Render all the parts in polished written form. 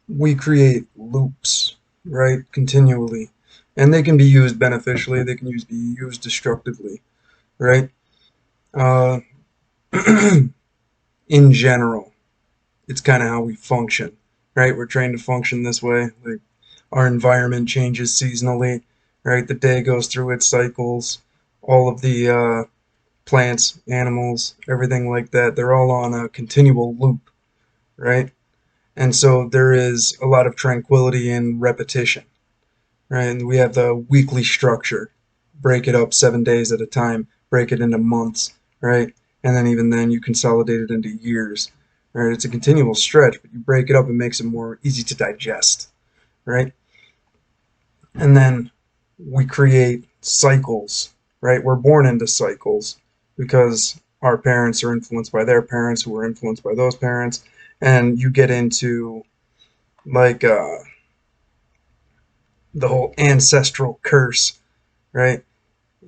we create loops, right, continually. And they can be used beneficially, they can be used destructively, right? Uh, in general, it's kind of how we function, right? We're trained to function this way. Like our environment changes seasonally, right? The day goes through its cycles. All of the plants, animals, everything like that, they're all on a continual loop, right? And so there is a lot of tranquility in repetition, right? And we have the weekly structure, break it up 7 days at a time, break it into months, right? And then even then you consolidate it into years, right? It's a continual stretch, but you break it up and makes it more easy to digest, right? And then we create cycles, right? We're born into cycles because our parents are influenced by their parents who are influenced by those parents. And you get into like the whole ancestral curse, right?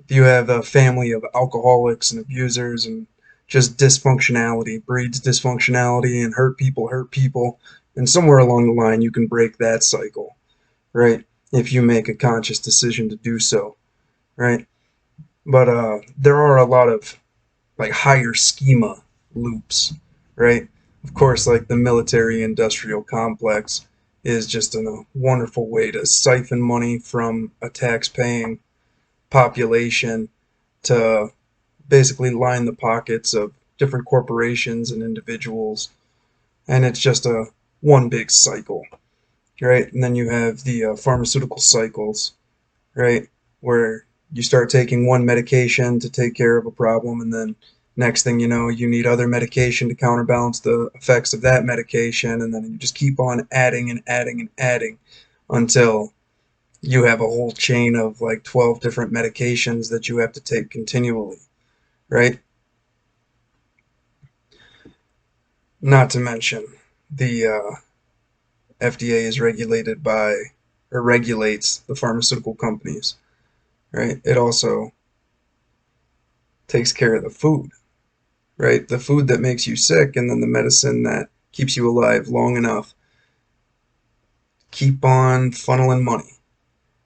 You have a family of alcoholics and abusers and just dysfunctionality breeds dysfunctionality and hurt people. And somewhere along the line, you can break that cycle, right? If you make a conscious decision to do so, right? But there are a lot of like higher schema loops, right? Of course, like the military industrial complex is just a wonderful way to siphon money from a tax paying population to basically line the pockets of different corporations and individuals. And it's just a one big cycle, right? And then you have the pharmaceutical cycles, right? Where you start taking one medication to take care of a problem, and then next thing you know, you need other medication to counterbalance the effects of that medication, and then you just keep on adding and adding and adding until you have a whole chain of like 12 different medications that you have to take continually, right? Not to mention the FDA is regulated by or regulates the pharmaceutical companies, right? It also takes care of the food, right? The food that makes you sick and then the medicine that keeps you alive long enough. Keep on funneling money,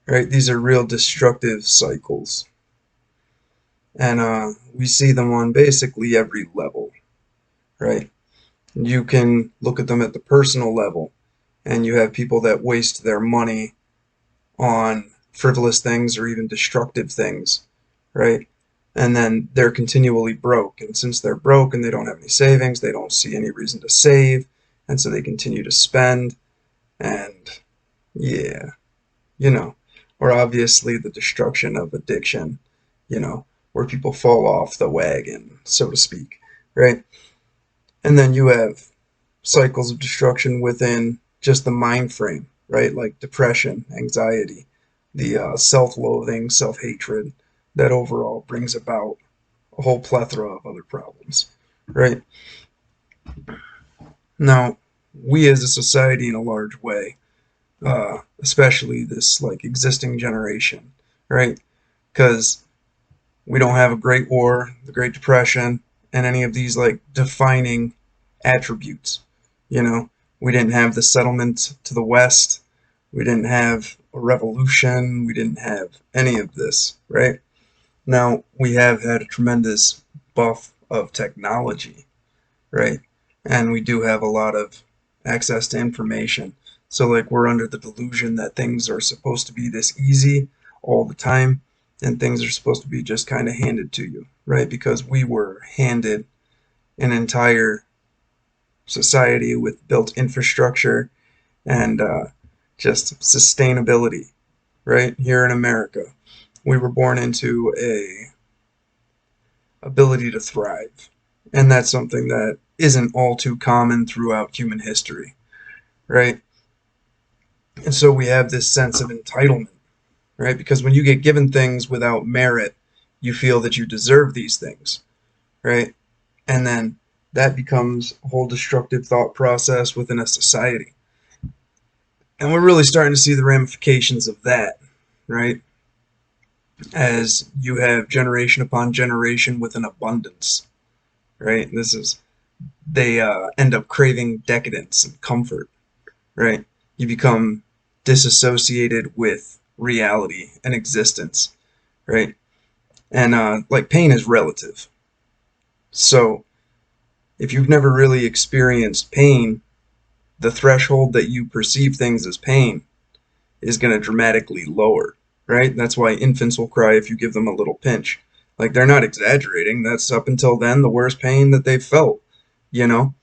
right? These are real destructive cycles. And we see them on basically every level, right? You can look at them at the personal level, and you have people that waste their money on frivolous things or even destructive things, right? And then they're continually broke. And since they're broke and they don't have any savings, they don't see any reason to save. And so they continue to spend. And yeah, you know, or obviously the destruction of addiction, you know, where people fall off the wagon, so to speak, right? And then you have cycles of destruction within just the mind frame, right? Like depression, anxiety, the self loathing, self hatred that overall brings about a whole plethora of other problems, right? Now, we as a society in a large way, especially this like existing generation, right? Because we don't have a Great War, the Great Depression, and any of these like defining attributes. You know, we didn't have the settlement to the west. We didn't have a revolution. We didn't have any of this, right? Now, we have had a tremendous buff of technology, right? And we do have a lot of access to information. So, like, we're under the delusion that things are supposed to be this easy all the time, and things are supposed to be just kind of handed to you, right? Because we were handed an entire society with built infrastructure and just sustainability, right? Here in America, we were born into a ability to thrive, and that's something that isn't all too common throughout human history, right? And so we have this sense of entitlement, right? Because when you get given things without merit, you feel that you deserve these things, right? And then that becomes a whole destructive thought process within a society. And we're really starting to see the ramifications of that, right? As you have generation upon generation with an abundance, right? This is, they end up craving decadence and comfort, right? You become disassociated with reality and existence, right? And like pain is relative. So if you've never really experienced pain, the threshold that you perceive things as pain is going to dramatically lower, right? That's why infants will cry if you give them a little pinch. Like they're not exaggerating. That's up until then the worst pain that they've felt, you know?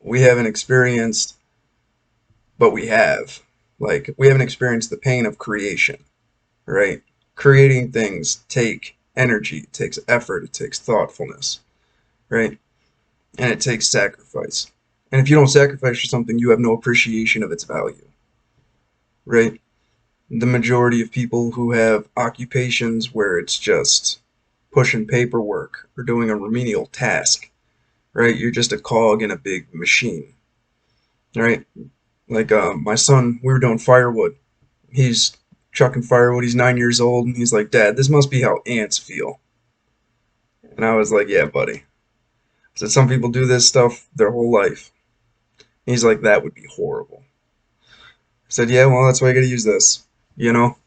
We haven't experienced, but we have. Like we haven't experienced the pain of creation, right? Creating things take energy, it takes effort, it takes thoughtfulness, right? And it takes sacrifice. And if you don't sacrifice for something, you have no appreciation of its value, right? The majority of people who have occupations where it's just pushing paperwork or doing a remedial task, right? You're just a cog in a big machine, right? Like my son, we were doing firewood. He's chucking firewood. He's 9 years old, and he's like, "Dad, this must be how ants feel." And I was like, "Yeah, buddy." I said, "Some people do this stuff their whole life." And he's like, "That would be horrible." I said, "Yeah, well, that's why you got to use this. You know,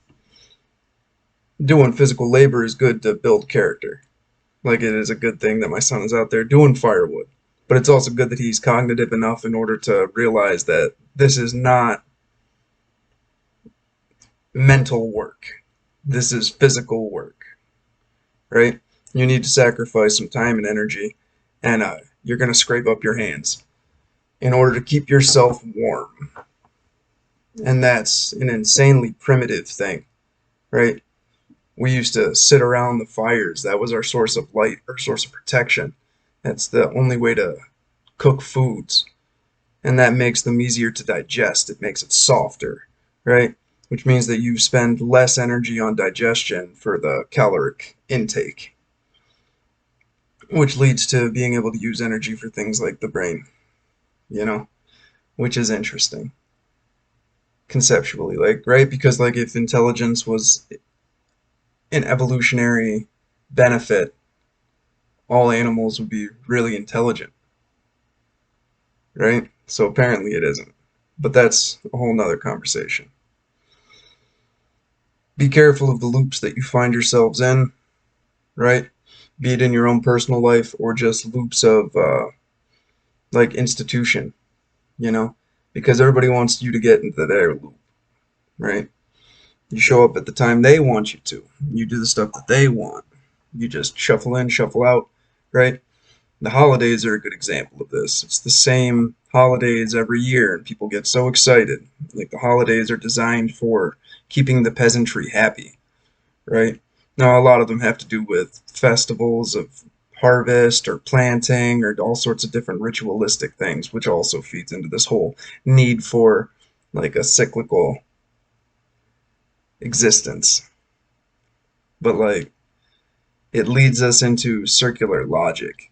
doing physical labor is good to build character. Like it is a good thing that my son is out there doing firewood, but it's also good that he's cognitive enough in order to realize that this is not mental work. This is physical work, right? You need to sacrifice some time and energy, and you're going to scrape up your hands in order to keep yourself warm. And that's an insanely primitive thing, right? We used to sit around the fires. That was our source of light, our source of protection. That's the only way to cook foods. And that makes them easier to digest. It makes it softer, right? Which means that you spend less energy on digestion for the caloric intake, which leads to being able to use energy for things like the brain, you know, which is interesting conceptually, like, right? Because, like, if intelligence was an evolutionary benefit, all animals would be really intelligent, right? So apparently it isn't. But that's a whole nother conversation. Be careful of the loops that you find yourselves in, right? Be it in your own personal life or just loops of like institution, you know, because everybody wants you to get into their loop, right? You show up at the time they want you to. You do the stuff that they want. You just shuffle in, shuffle out, right? The holidays are a good example of this. It's the same holidays every year, and people get so excited. Like the holidays are designed for keeping the peasantry happy, right? Now, a lot of them have to do with festivals of harvest or planting or all sorts of different ritualistic things, which also feeds into this whole need for like a cyclical existence. But like it leads us into circular logic,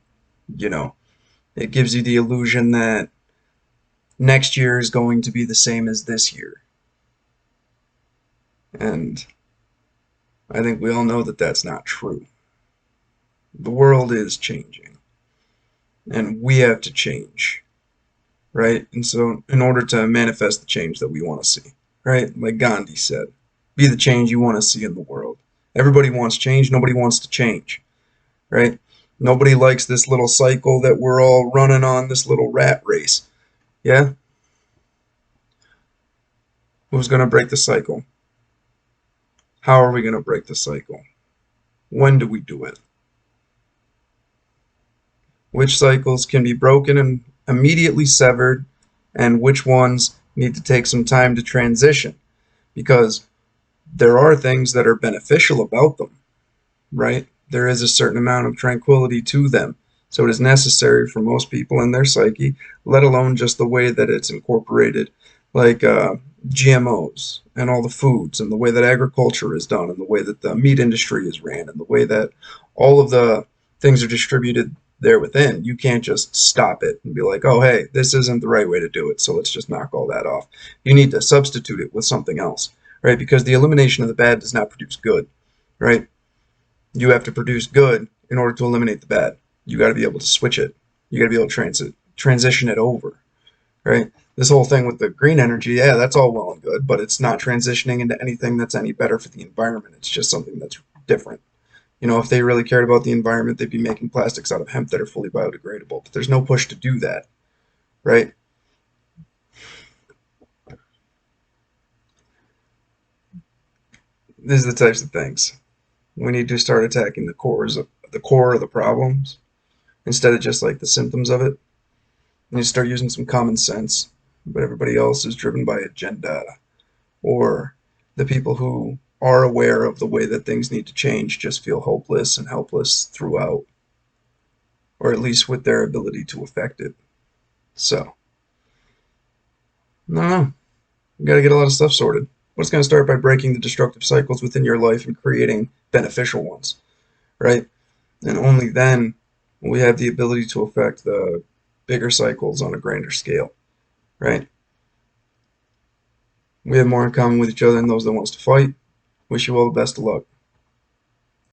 you know. It gives you the illusion that next year is going to be the same as this year. And I think we all know that that's not true. The world is changing, and we have to change, right? And so, in order to manifest the change that we want to see, right? Like Gandhi said, be the change you want to see in the world. Everybody wants change, nobody wants to change, right? Nobody likes this little cycle that we're all running on, this little rat race. Yeah? Who's going to break the cycle? How are we going to break the cycle? When do we do it? Which cycles can be broken and immediately severed, and which ones need to take some time to transition? Because there are things that are beneficial about them, right? There is a certain amount of tranquility to them. So it is necessary for most people in their psyche, let alone just the way that it's incorporated, like GMOs and all the foods and the way that agriculture is done and the way that the meat industry is ran and the way that all of the things are distributed there within. You can't just stop it and be like, oh, hey, this isn't the right way to do it, so let's just knock all that off. You need to substitute it with something else, right? Because the elimination of the bad does not produce good, right? You have to produce good in order to eliminate the bad. You got to be able to switch it. You got to be able to transition it over, right? This whole thing with the green energy, yeah, that's all well and good, but it's not transitioning into anything that's any better for the environment. It's just something that's different. You know, if they really cared about the environment, they'd be making plastics out of hemp that are fully biodegradable. But there's no push to do that, right? These are the types of things we need to start attacking the core of the problems instead of just like the symptoms of it. We need to start using some common sense. But everybody else is driven by agenda, or the people who are aware of the way that things need to change just feel hopeless and helpless throughout, or at least with their ability to affect it. So, no, no, we got to get a lot of stuff sorted. But it's going to start by breaking the destructive cycles within your life and creating beneficial ones, right? And only then will we have the ability to affect the bigger cycles on a grander scale, right? We have more in common with each other than those that wants to fight. Wish you all the best of luck.